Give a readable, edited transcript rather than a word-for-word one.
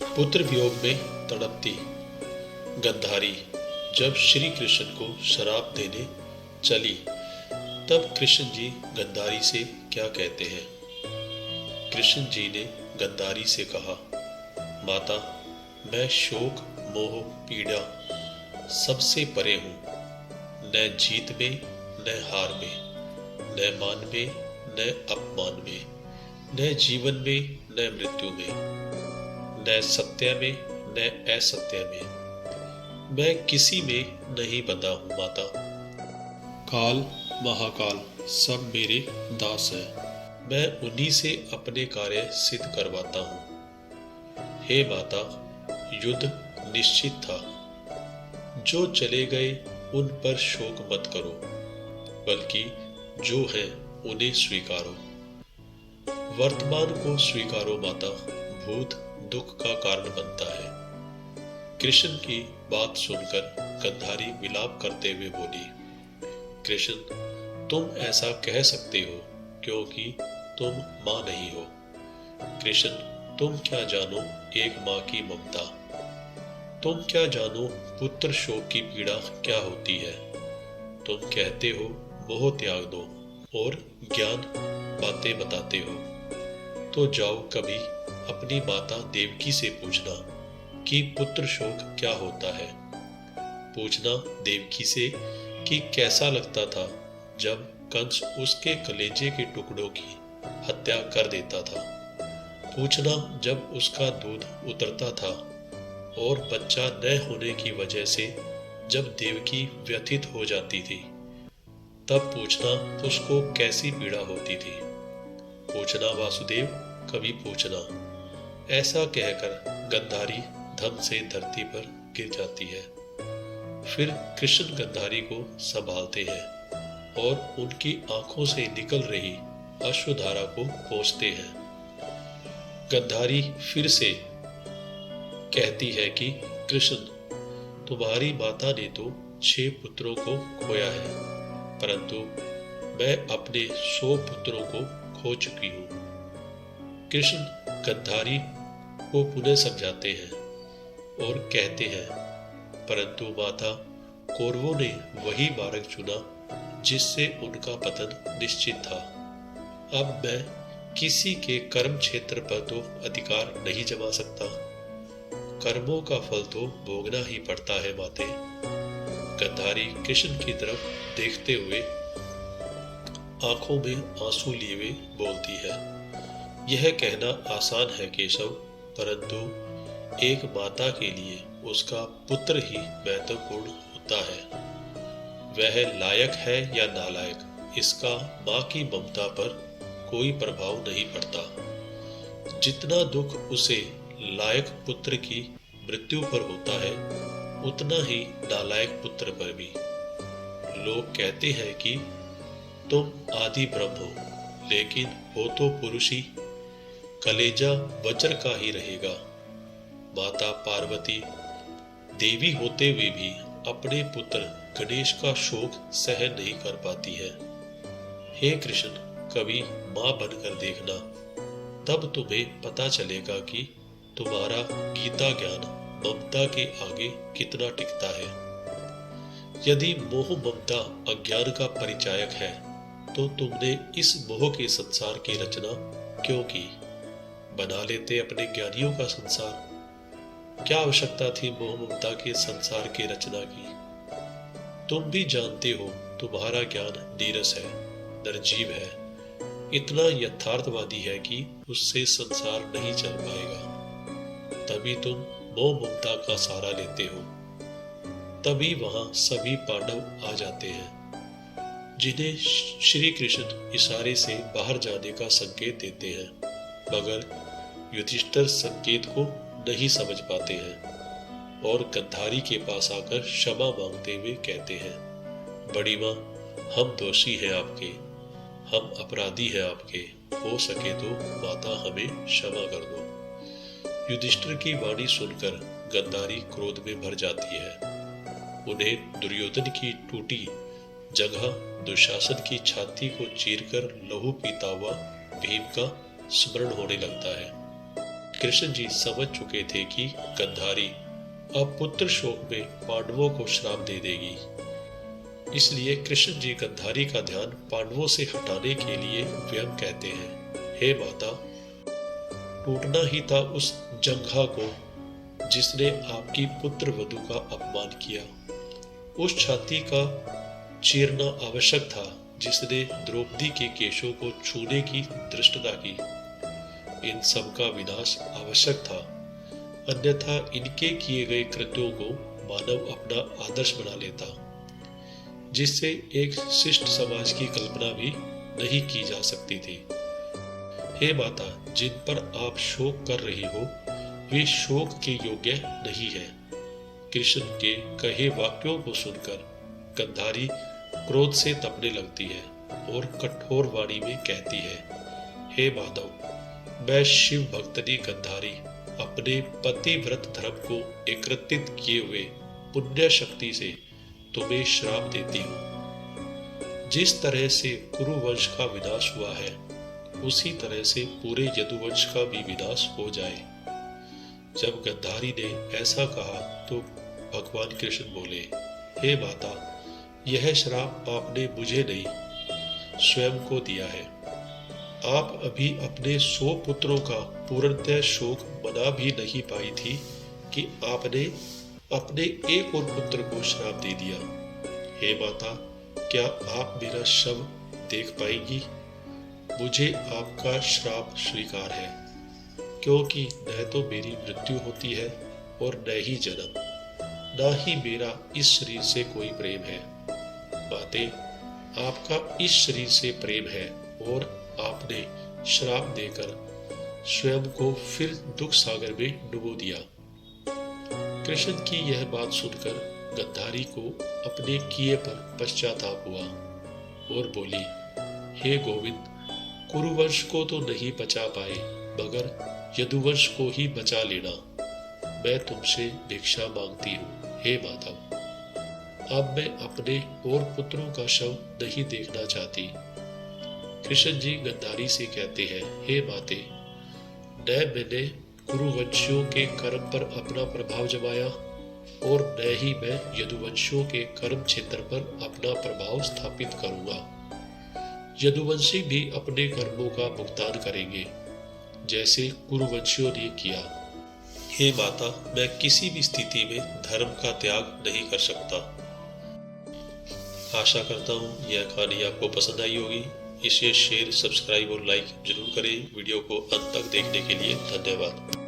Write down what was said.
पुत्र वियोग में तड़पती गंधारी जब श्री कृष्ण को शराब देने चली, तब कृष्ण जी गंधारी से क्या कहते हैं। कृष्ण जी ने गंधारी से कहा, माता, मैं शोक मोह पीड़ा सबसे परे हूं। न जीत में न हार में, न मान में न अपमान में, न जीवन में न मृत्यु में, न सत्य में न असत्य में, मैं किसी में नहीं बंधा हूं माता। काल महाकाल सब मेरे दास है, मैं उन्हीं से अपने कार्य सिद्ध करवाता हूं। हे माता, युद्ध निश्चित था, जो चले गए उन पर शोक मत करो, बल्कि जो है उन्हें स्वीकारो। वर्तमान को स्वीकारो माता, भूत दुख का कारण बनता है। कृष्ण की बात सुनकर गंधारी विलाप करते हुए बोली, कृष्ण, तुम ऐसा कह सकते हो क्योंकि तुम मां नहीं हो। कृष्ण, तुम क्या जानो एक मां की ममता, तुम क्या जानो पुत्र शोक की पीड़ा क्या होती है। तुम कहते हो मोह त्याग दो और ज्ञान बातें बताते हो, तो जाओ कभी अपनी माता देवकी से पूछना कि पुत्र शोक क्या होता है। पूछना देवकी से कि कैसा लगता था जब कंस उसके कलेजे के टुकड़ों की हत्या कर देता था। पूछना जब उसका दूध उतरता था और बच्चा न होने की वजह से जब देवकी व्यथित हो जाती थी, तब पूछना उसको कैसी पीड़ा होती थी। पूछना वासुदेव, कभी पूछना। ऐसा कहकर गंधारी धम से धरती पर गिर जाती है। फिर कृष्ण गंधारी को संभालते हैं और उनकी आंखों से निकल रही अश्रुधारा को पोंछते हैं। गंधारी फिर से कहती है कि कृष्ण, तुम्हारी माता ने तो 6 पुत्रों को खोया है, परंतु मैं अपने 100 पुत्रों को खो चुकी हूं। कृष्ण गंधारी को पुनः समझाते हैं और कहते हैं, परंतु माता, कौरवों ने वही मार्ग चुना जिससे उनका पतन निश्चित था। अब मैं किसी के कर्म क्षेत्र पर तो अधिकार नहीं जमा सकता। कर्मों का फल तो भोगना ही पड़ता है माते। गंधारी कृष्ण की तरफ देखते हुए आंखों में आंसू लिए हुए बोलती है, यह कहना आसान है केशव, परंतु एक माता के लिए उसका पुत्र ही महत्वपूर्ण होता है। वह लायक है या नालायक, इसका मां की ममता पर कोई प्रभाव नहीं पड़ता। जितना दुख उसे लायक पुत्र की मृत्यु पर होता है, उतना ही नालायक पुत्र पर भी। लोग कहते हैं कि तुम आदि ब्रह्म हो, लेकिन हो तो पुरुष ही, कलेजा वज्र का ही रहेगा। माता पार्वती देवी होते हुए भी अपने पुत्र गणेश का शोक सहन नहीं कर पाती है। हे कृष्ण, कभी मां बनकर देखना, तब तुम्हें पता चलेगा कि तुम्हारा गीता ज्ञान ममता के आगे कितना टिकता है। यदि मोह ममता अज्ञान का परिचायक है, तो तुमने इस मोह के संसार की रचना क्यों की? बना लेते अपने ज्ञानियों का संसार। क्या आवश्यकता थी मोह ममता के संसार की रचना की? तुम भी जानते हो तुम्हारा ज्ञान नीरस है, निर्जीव है, इतना यथार्थवादी है कि उससे संसार नहीं चल पाएगा। तभी तुम मोह ममता का सहारा लेते हो। तभी वहां सभी पांडव आ जाते हैं, जिन्हें श्री कृष्ण इशारे से बाहर जाने का संकेत देते हैं, मगर युधिष्ठिर संकेत को नहीं समझ पाते हैं और गंधारी के पास आकर क्षमा मांगते हुए कहते हैं, बड़ी मां, हम दोषी हैं आपके, हम अपराधी हैं आपके, हो सके तो माता हमें क्षमा कर दो। युधिष्ठिर की वाणी सुनकर गंधारी क्रोध में भर जाती है। उन्हें दुर्योधन की टूटी जगह दुशासन की छाती को चीरकर लहू पीता हुआ भीम का स्मरण होने लगता है। कृष्ण जी समझ चुके थे कि गंधारी अब पुत्र शोक में पांडवों को श्राप दे देगी। इसलिए कृष्ण जी गंधारी का ध्यान पांडवों से हटाने के लिए व्यंग कहते हैं, हे माता, टूटना ही था उस जंघा को जिसने आपकी पुत्र वधू का अपमान किया। उस छाती का चीरना आवश्यक था जिसने द्रौपदी के केशों को छूने की धृष्टता की। इन सब का विनाश आवश्यक था, अन्यथा इनके किए गए कृत्यों को मानव अपना आदर्श बना लेता, जिससे एक शिष्ट समाज की कल्पना भी नहीं की जा सकती थी। हे माता, जिन पर आप शोक कर रही हो वे शोक के योग्य नहीं है। कृष्ण के कहे वाक्यों को सुनकर गंधारी क्रोध से तपने लगती है और कठोर वाणी में कहती है, हे माधव, मैं शिव भक्तनी गंधारी अपने पतिव्रत धर्म को एकत्रित किए हुए पुण्य शक्ति से तुम्हें श्राप देती हूँ। जिस तरह से कुरु वंश का विनाश हुआ है उसी तरह से पूरे यदुवंश का भी विनाश हो जाए। जब गंधारी ने ऐसा कहा तो भगवान कृष्ण बोले, हे माता, यह श्राप आपने मुझे नहीं स्वयं को दिया है। आप अभी अपने 100 पुत्रों का पूर्णतः शोक मना भी नहीं पाई थी कि आपने अपने एक और पुत्र को श्राप दे दिया। हे माता, क्या आप मेरा शव देख पाएंगी? मुझे आपका श्राप स्वीकार है, क्योंकि न तो मेरी मृत्यु होती है और न ही जन्म, न ही मेरा इस शरीर से कोई प्रेम है। माते, आपका इस शरीर से प्रेम है और आपने श्राप देकर स्वयं को फिर दुख सागर में डुबो दिया। कृष्ण की यह बात सुनकर गंधारी को अपने किए पर पश्चाताप हुआ और बोली, हे गोविंद, कुरुवंश को तो नहीं बचा पाए मगर यदुवंश को ही बचा लेना। मैं तुमसे भिक्षा मांगती हूँ, हे माधव। अब मैं अपने और पुत्रों का शव नहीं देखना चाहती। कृष्ण जी गंधारी से कहते हैं, हे माते, न मैंने कुरुवंशियों के कर्म पर अपना प्रभाव जमाया और न ही मैं यदुवंशियों के कर्म क्षेत्र पर अपना प्रभाव स्थापित करूंगा। यदुवंशी भी अपने कर्मों का भुगतान करेंगे जैसे कुरुवंशियों ने किया। हे माता, मैं किसी भी स्थिति में धर्म का त्याग नहीं कर सकता। आशा करता हूँ यह कहानी आपको पसंद आई होगी। इसे शेयर, सब्सक्राइब और लाइक जरूर करें। वीडियो को अंत तक देखने के लिए धन्यवाद।